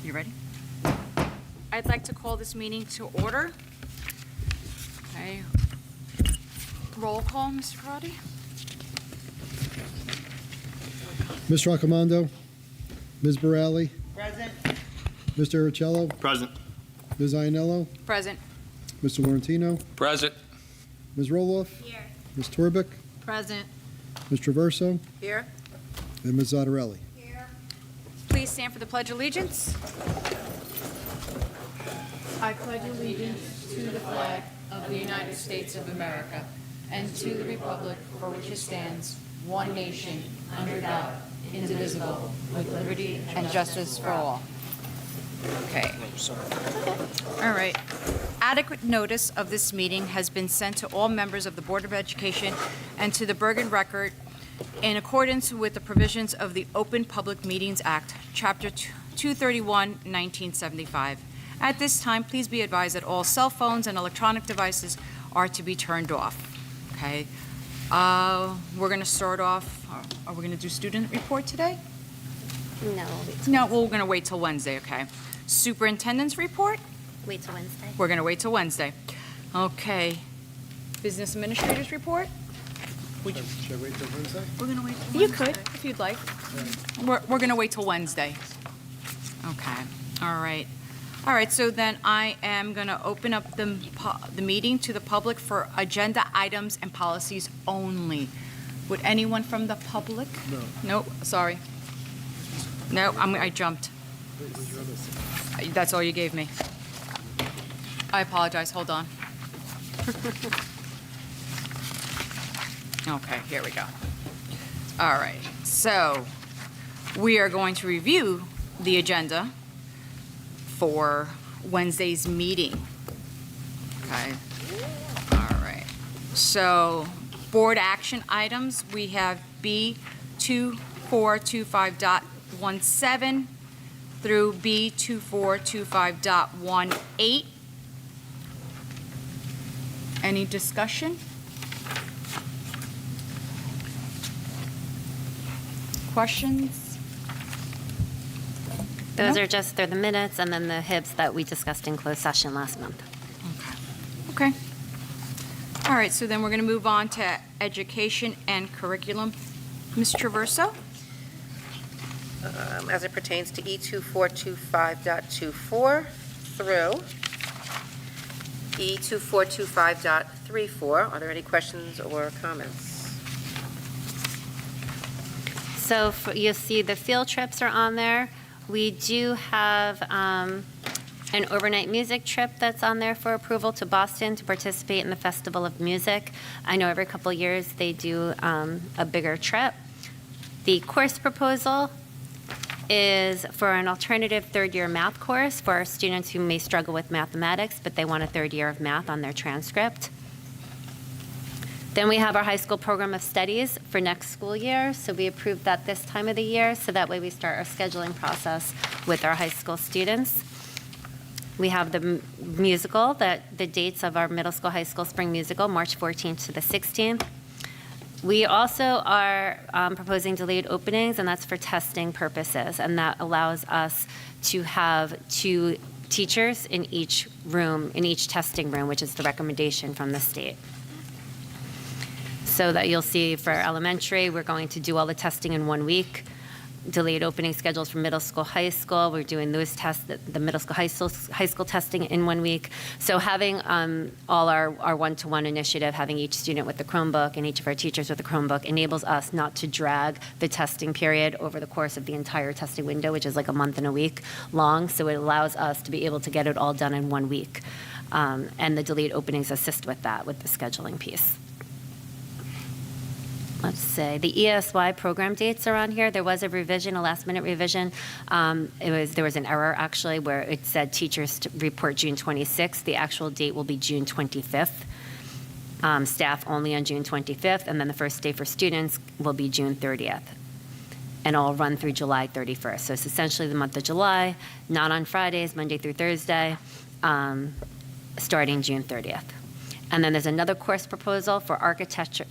You ready? I'd like to call this meeting to order. Okay. Roll call, Mr. Karate. Mr. Raccomando, Ms. Borelli, Present. Mr. Aricello, Present. Ms. Iannello, Present. Mr. Laurentino, Present. Ms. Roloff, Here. Ms. Torbic, Present. Ms. Traverso, Here. and Ms. Zottarelli. Here. Please stand for the Pledge of Allegiance. I pledge allegiance to the flag of the United States of America and to the republic for which it stands, one nation, under God, indivisible, with liberty and justice for all. Okay. All right. Adequate notice of this meeting has been sent to all members of the Board of Education and to the Bergen Record in accordance with the provisions of the Open Public Meetings Act, Chapter 231, 1975. At this time, please be advised that all cell phones and electronic devices are to be turned off. Okay. We're going to start off. Are we going to do student report today? No, No, we're going to wait till Wednesday. Okay. Superintendent's report. wait till Wednesday. We're going to wait till Wednesday. Okay. Business administrators report. Should I wait till Wednesday? We're going to wait till Wednesday. You could, if you'd like. We're going to wait till Wednesday. Okay. All right. All right, so then I am going to open up the meeting to the public for agenda items and policies only. Would anyone from the public? No. Nope, sorry. No, I jumped. That's all you gave me. I apologize, hold on. Okay, here we go. All right, so we are going to review the agenda for Wednesday's meeting. Okay. All right. So board action items, we have B2425.17 through B2425.18. Any discussion? Questions? Those No? are just, they're the minutes and then the HIBs that we discussed in closed session last month. Okay. All right, so then we're going to move on to education and curriculum. Ms. Traverso? As it pertains to E2425.24 through E2425.34, are there any questions or comments? So you'll see the field trips are on there. We do have an overnight music trip that's on there for approval to Boston to participate in the Festival of Music. I know every couple of years they do a bigger trip. The course proposal is for an alternative third-year math course for our students who may struggle with mathematics, but they want a third year of math on their transcript. Then we have our high school program of studies for next school year. So we approved that this time of the year, so that way we start our scheduling process with our high school students. We have the musical, the dates of our middle school, high school spring musical, March 14th to the 16th. We also are proposing delayed openings, and that's for testing purposes, and that allows us to have 2 teachers in each room, in each testing room, which is the recommendation from the state. So that you'll see for elementary, we're going to do all the testing in 1 week. Delayed opening schedules for middle school, high school. We're doing those tests, the middle school, high school testing in 1 week. So having all our one-to-one initiative, having each student with the Chromebook and each of our teachers with the Chromebook enables us not to drag the testing period over the course of the entire testing window, which is like a month and a week long. So it allows us to be able to get it all done in 1 week. And the delayed openings assist with that, with the scheduling piece. Let's say the ESY program dates are on here. There was a revision, a last-minute revision. There was an error actually where it said teachers to report June 26th. The actual date will be June 25th. Staff only on June 25th, and then the first day for students will be June 30th. And it'll run through July 31st. So it's essentially the month of July, not on Fridays, Monday through Thursday, starting June 30th. And then there's another course proposal for architecture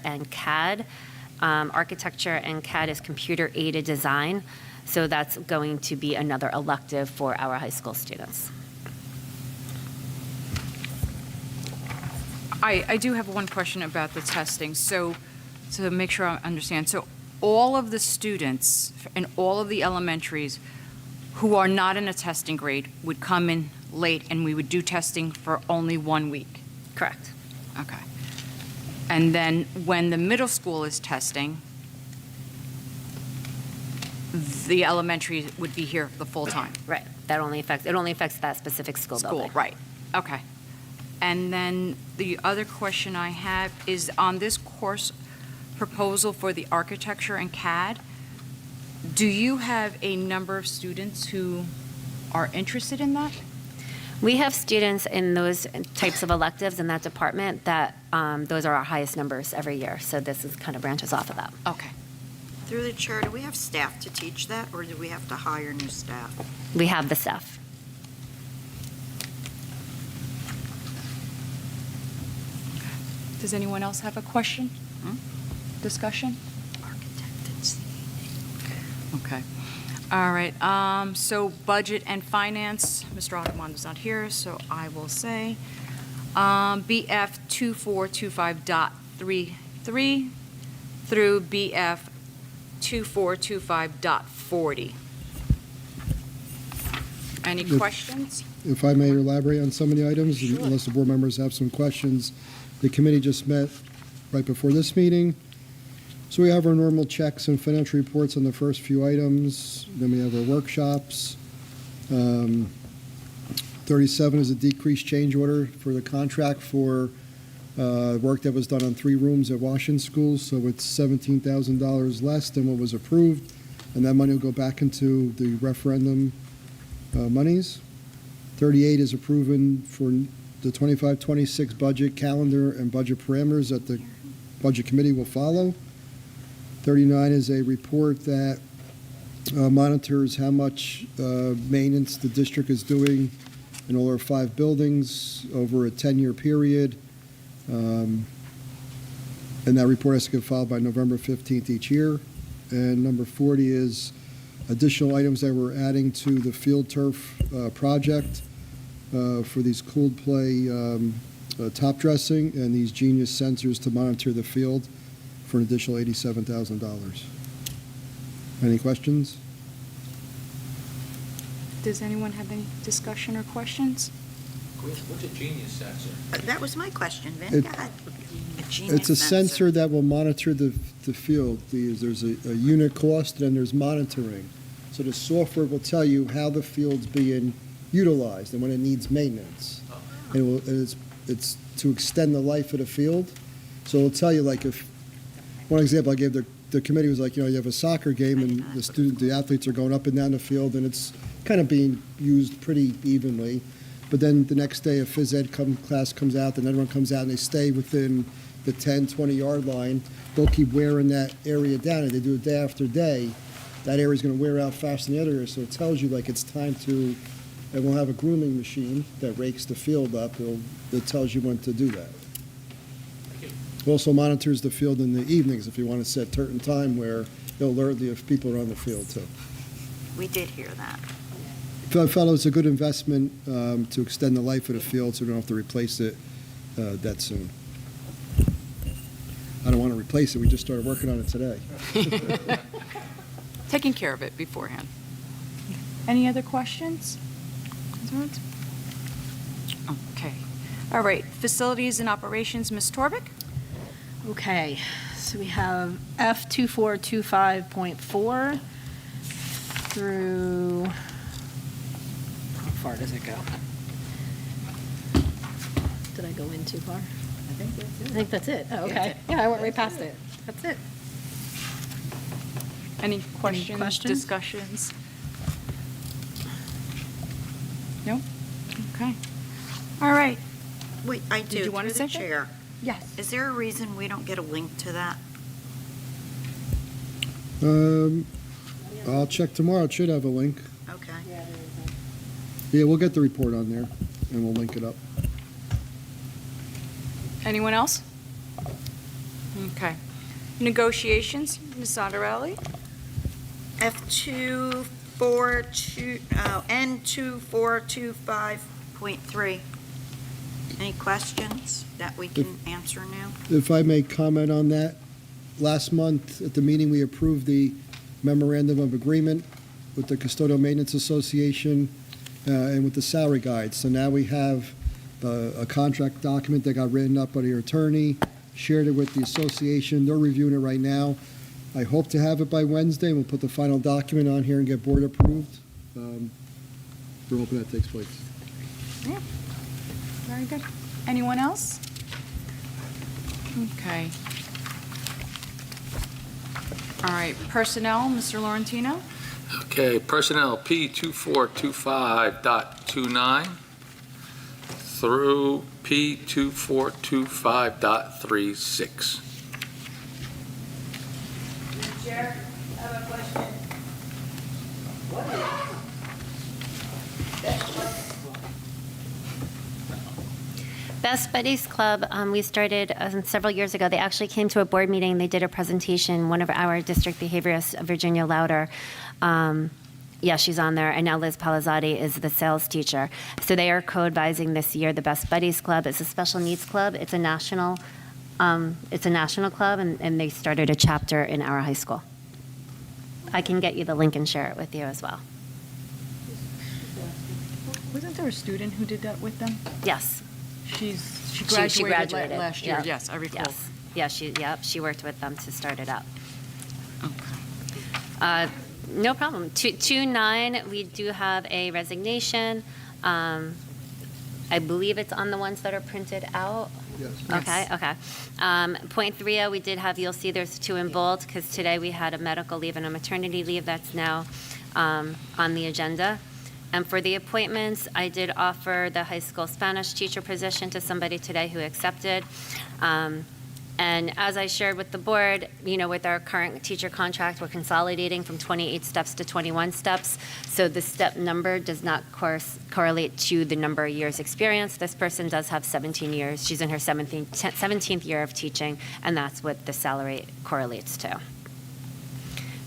and CAD. Architecture and CAD is computer-aided design. So that's going to be another elective for our high school students. I do have one question about the testing. So to make sure I understand, so all of the students in all of the elementaries who are not in a testing grade would come in late and we would do testing for only 1 week? Correct. Okay. And then when the middle school is testing, the elementary would be here the full time? Right. It only affects that specific school building. Right. Okay. And then the other question I have is on this course proposal for the architecture and CAD, do you have a number of students who are interested in that? We have students in those types of electives in that department that those are our highest numbers every year. So this is kind of branches off of that. Okay. Through the chair, do we have staff to teach that, or do we have to hire new staff? We have the staff. Does anyone else have a question? Discussion? Okay. All right. So budget and finance, Mr. Audubon is not here, so I will say BF 2425.33 through BF 2425.40. Any questions? If I may elaborate on some of the items, unless the board members have some questions. The committee just met right before this meeting. So we have our normal checks and financial reports on the first few items. Then we have our workshops. 37 is a decreased change order for the contract for work that was done on 3 rooms at Washington Schools. So it's $17,000 less than what was approved. And that money will go back into the referendum monies. 38 is approving for the 25-26 budget calendar and budget parameters that the Budget Committee will follow. 39 is a report that monitors how much maintenance the district is doing in all our 5 buildings over a 10-year period. And that report has to get filed by November 15th each year. And number 40 is additional items that we're adding to the field turf project for these cooled play top dressing and these Genius sensors to monitor the field for an additional $87,000. Any questions? Does anyone have any discussion or questions? What's a Genius sensor? That was my question, Vin. It- Go ahead. It's a sensor that will monitor the field. There's a unit cost and there's monitoring. So the software will tell you how the field's being utilized and when it needs maintenance. And it's to extend the life of the field. So it'll tell you, like, if, one example I gave the committee was like, you have a soccer game and the athletes are going up and down the field and it's kind of being used pretty evenly. But then the next day a phys ed class comes out, then everyone comes out and they stay within the 10, 20-yard line. They'll keep wearing that area down, and they do it day after day. That area's going to wear out faster than the other area, so it tells you, like, it's time to, and we'll have a grooming machine that rakes the field up. It tells you when to do that. It also monitors the field in the evenings if you want to set certain time where it'll alert you if people are on the field, too. We did hear that. I felt it was a good investment to extend the life of the field so we don't have to replace it that soon. I don't want to replace it. We just started working on it today. Taking care of it beforehand. Any other questions? Concerns? Okay. All right. Facilities and operations, Ms. Torvik? Okay, so we have F2425.4 through, how far does it go? Did I go in too far? I think that's it. Oh, okay. Yeah, I went right past it. That's it. Any questions, questions? discussions? No? Okay. All right. Wait, I do. you wanna Through the say that? chair. Yes. Is there a reason we don't get a link to that? I'll check tomorrow. It should have a link. Okay. Yeah, we'll get the report on there, and we'll link it up. Anyone else? Okay. Negotiations, Ms. Zondarelli? N2425.3. Any questions that we can answer now? If I may comment on that, last month at the meeting, we approved the memorandum of agreement with the Custodial Maintenance Association and with the salary guide. So now we have a contract document that got written up by the attorney, shared it with the association. They're reviewing it right now. I hope to have it by Wednesday. We'll put the final document on here and get board approved. We're hoping that takes place. Very good. Anyone else? Okay. All right, personnel, Mr. Laurentino? Okay, personnel, P2425.29 through P2425.36. Chair, I have a question. Best Buddies Club, we started several years ago. They actually came to a board meeting. They did a presentation. One of our district behaviorists, Virginia Lauder, she's on there. And now Liz Palazzati is the sales teacher. So they are co-advising this year the Best Buddies Club. It's a special needs club. It's a national club, and they started a chapter in our high school. I can get you the link and share it with you as well. Wasn't there a student who did that with them? Yes. She She graduated last year. Yep. Yes, I recall. Yes. Yeah, she worked with them to start it up. No problem. 2-9, we do have a resignation. I believe it's on the ones that are printed out. Yes. Okay. Point 3, we did have, you'll see there's 2 in bold, because today we had a medical leave and a maternity leave that's now on the agenda. And for the appointments, I did offer the high school Spanish teacher position to somebody today who accepted. And as I shared with the board, with our current teacher contract, we're consolidating from 28 steps to 21 steps. So the step number does not correlate to the number of years experience. This person does have 17 years. She's in her 17th year of teaching, and that's what the salary correlates to.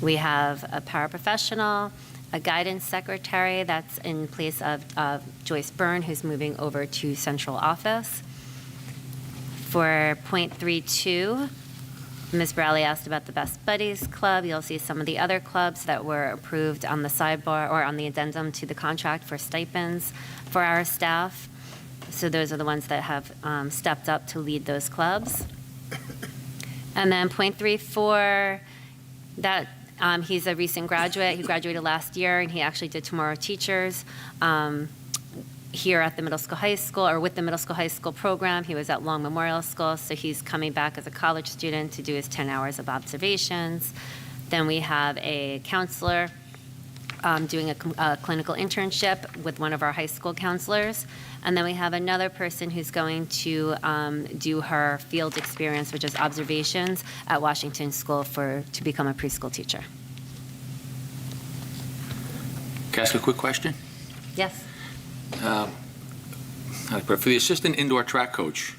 We have a paraprofessional, a guidance secretary that's in place of Joyce Byrne, who's moving over to central office. For .32, Ms. Bradley asked about the Best Buddies Club. You'll see some of the other clubs that were approved on the sidebar or on the addendum to the contract for stipends for our staff. So those are the ones that have stepped up to lead those clubs. And then .34, that he's a recent graduate. He graduated last year, and he actually did Tomorrow Teachers here at the middle school high school, or with the middle school high school program. He was at Long Memorial School, so he's coming back as a college student to do his 10 hours of observations. Then we have a counselor doing a clinical internship with one of our high school counselors. And then we have another person who's going to do her field experience, which is observations at Washington School to become a preschool teacher. Can I ask a quick question? Yes. For the assistant indoor track coach,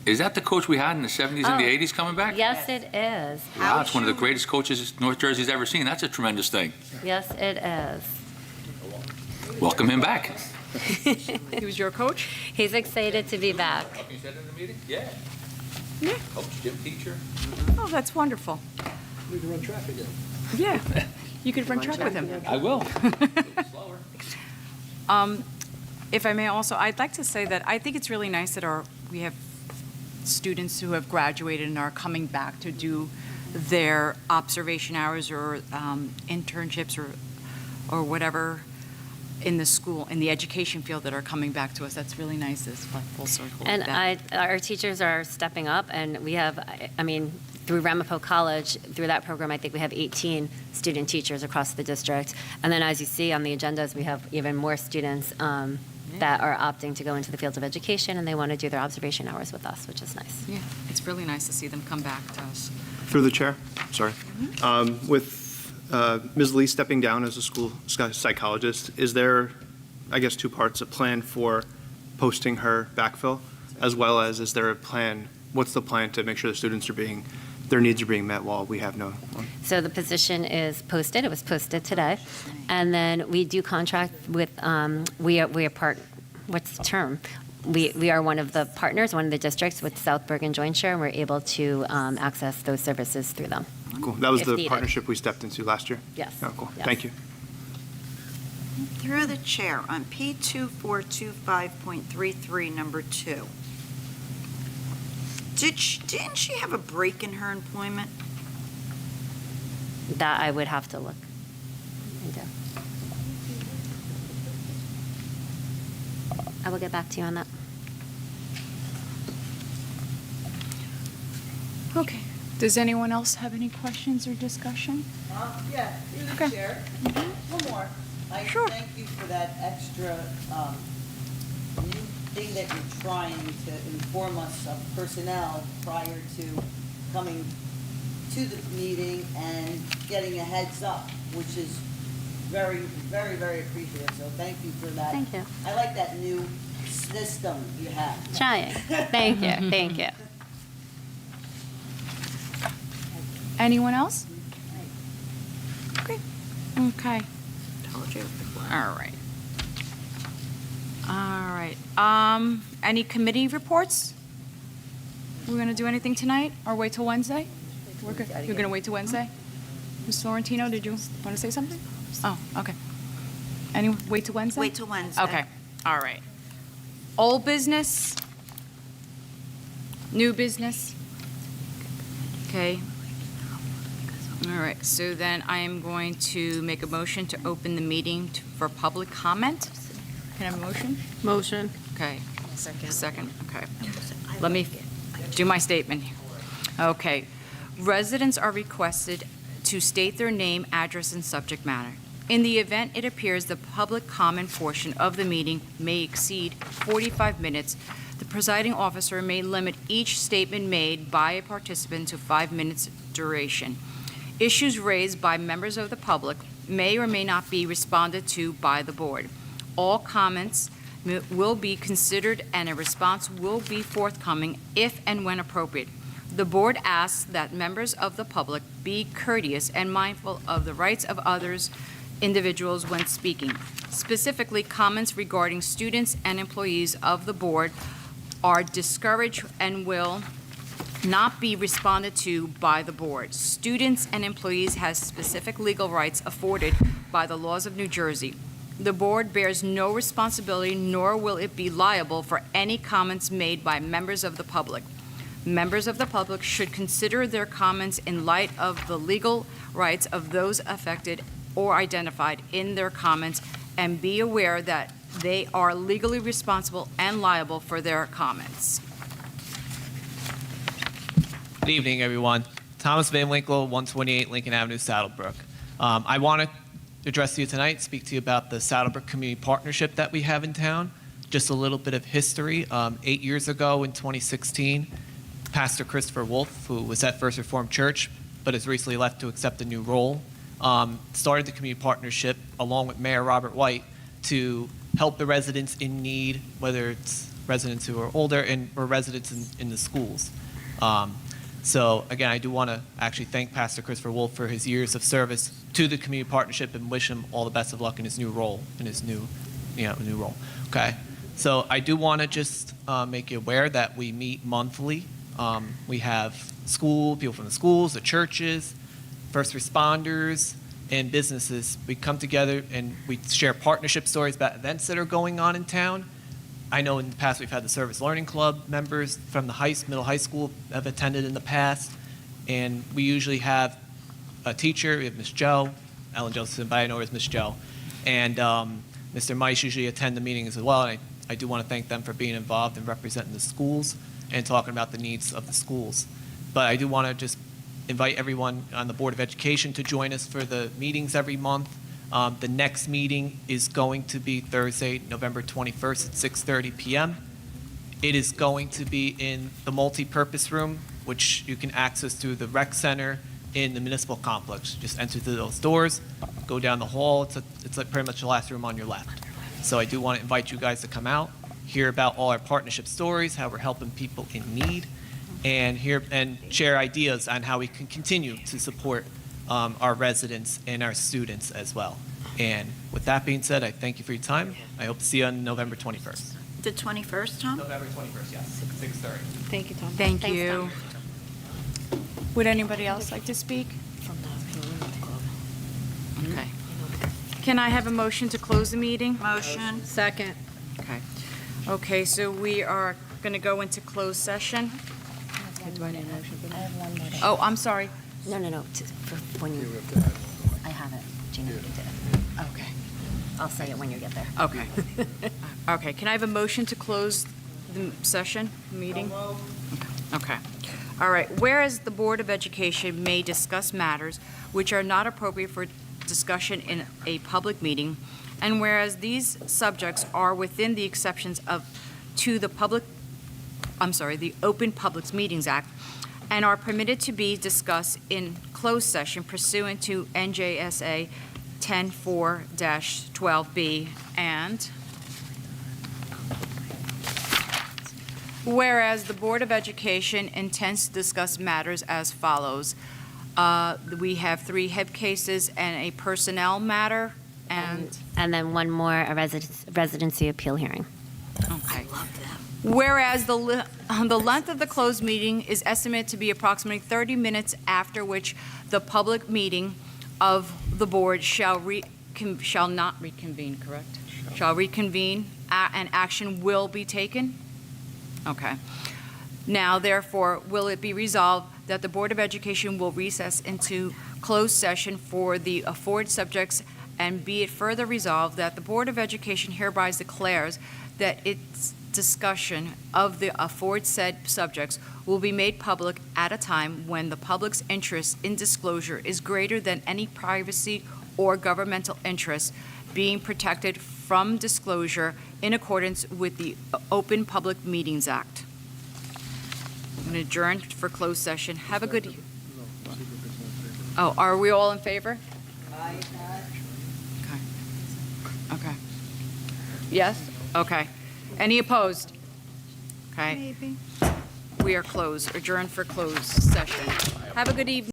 is that the coach we had in the 70s and the 80s coming back? Yes, it is. Wow, it's one of the greatest coaches North Jersey's ever seen. That's a tremendous thing. Yes, it is. Welcome him back. He was your coach? He's excited to be back. You said in the meeting? Yeah. Yeah. Coach, gym teacher. Oh, that's wonderful. We can run track again. Yeah, you could run track with him. I will. Slower. If I may also, I'd like to say that I think it's really nice that we have students who have graduated and are coming back to do their observation hours or internships or whatever in the school, in the education field, that are coming back to us. That's really nice. It's like full circle. And our teachers are stepping up, and we have, through Ramapo College, through that program, I think we have 18 student teachers across the district. And then as you see on the agendas, we have even more students that are opting to go into the fields of education, and they want to do their observation hours with us, which is nice. Yeah, it's really nice to see them come back to us. Through the chair, sorry. With Ms. Lee stepping down as a school psychologist, is there, I guess, 2 parts, a plan for posting her backfill, as well as is there a plan, what's the plan to make sure the students are being their needs are being met while we have no one? So the position is posted. It was posted today. And then we do contract with, we are what's the term? We are one of the partners, one of the districts with South Bergen Joint Share, and we're able to access those services through them. Cool. That was If the needed. partnership we stepped into last year? Yes. Oh, cool. Yes. Thank you. Through the chair, on P2425.33, number 2, didn't she have a break in her employment? That I would have to look into. I will get back to you on that. Okay. Does anyone else have any questions or discussion? Yeah, through the Okay. chair. One more. I Sure. thank you for that extra new thing that you're trying to inform us of personnel prior to coming to the meeting and getting a heads up, which is very, very, very appreciative. So thank you for that. Thank you. I like that new system you have. Trying. Thank you. Thank you. Anyone else? Okay. Told you before. All right. All right. Any committee reports? We're going to do anything tonight or wait till Wednesday? We're good. You're going to wait till Wednesday? Ms. Florentino, did you want to say something? Oh, okay. Wait till Wednesday? Wait till Wednesday. Okay. All right. Old business? New business? Okay. All right, so then I am going to make a motion to open the meeting for public comment. Can I have a motion? Motion. Okay. Second, okay. Let me do my statement. Okay. Residents are requested to state their name, address, and subject matter. In the event it appears the public comment portion of the meeting may exceed 45 minutes, the presiding officer may limit each statement made by a participant to 5 minutes duration. Issues raised by members of the public may or may not be responded to by the board. All comments will be considered and a response will be forthcoming if and when appropriate. The board asks that members of the public be courteous and mindful of the rights of others, individuals when speaking. Specifically, comments regarding students and employees of the board are discouraged and will not be responded to by the board. Students and employees have specific legal rights afforded by the laws of New Jersey. The board bears no responsibility, nor will it be liable for any comments made by members of the public. Members of the public should consider their comments in light of the legal rights of those affected or identified in their comments and be aware that they are legally responsible and liable for their comments. Good evening, everyone. Thomas Van Winkle, 128 Lincoln Avenue, Saddlebrook. I want to address you tonight, speak to you about the Saddlebrook Community Partnership that we have in town. Just a little bit of history. 8 years ago in 2016, Pastor Christopher Wolf, who was at First Reformed Church but has recently left to accept a new role, started the community partnership along with Mayor Robert White to help the residents in need, whether it's residents who are older or residents in the schools. So again, I do want to actually thank Pastor Christopher Wolf for his years of service to the community partnership and wish him all the best of luck in his new role, new role. Okay. So I do want to just make you aware that we meet monthly. We have people from the schools, the churches, first responders, and businesses. We come together and we share partnership stories about events that are going on in town. I know in the past we've had the Service Learning Club members from the middle high school have attended in the past, and we usually have a teacher. We have Miss Joe, Ellen Josephson, but I know her as Miss Joe, and Mr. Mice usually attend the meetings as well. And I do want to thank them for being involved and representing the schools and talking about the needs of the schools. But I do want to just invite everyone on the Board of Education to join us for the meetings every month. The next meeting is going to be Thursday, November 21st at 6:30 p.m. It is going to be in the multi-purpose room, which you can access through the rec center in the municipal complex. Just enter through those doors, go down the hall. It's like pretty much the last room on your left. So I do want to invite you guys to come out, hear about all our partnership stories, how we're helping people in need, and share ideas on how we can continue to support our residents and our students as well. And with that being said, I thank you for your time. I hope to see you on November 21st. The 21st, Tom? November 21st, yes, 6:30. Thank you, Tom. Thank Thanks, you. Tom. Would anybody else like to speak? Okay. Can I have a motion to close the meeting? Motion. Second. Okay. Okay, so we are going to go into closed session. Oh, I'm sorry. No, when you, I have it. Gina, you did it. Okay. I'll say it when you get there. Okay. Okay, can I have a motion to close the session, meeting? Okay. All right, whereas the Board of Education may discuss matters which are not appropriate for discussion in a public meeting, and whereas these subjects are within the exceptions to the Open Public Meetings Act, and are permitted to be discussed in closed session pursuant to NJSA 10-4-12B, and whereas the Board of Education intends to discuss matters as follows. We have 3 HEB cases and a personnel matter, and And then one more, a residency appeal hearing. okay. Whereas the length of the closed meeting is estimated to be approximately 30 minutes, after which the public meeting of the board shall not reconvene, correct? Shall reconvene, and action will be taken? Okay. Now, therefore, will it be resolved that the Board of Education will recess into closed session for the afforded subjects, and be it further resolved that the Board of Education hereby declares that its discussion of the aforesaid subjects will be made public at a time when the public's interest in disclosure is greater than any privacy or governmental interest being protected from disclosure in accordance with the Open Public Meetings Act. I'm going to adjourn for closed session. Have a good. Oh, are we all in favor? Okay. Yes? Okay. Any opposed? Okay. Maybe. We are closed, adjourned for closed session. Have a good evening.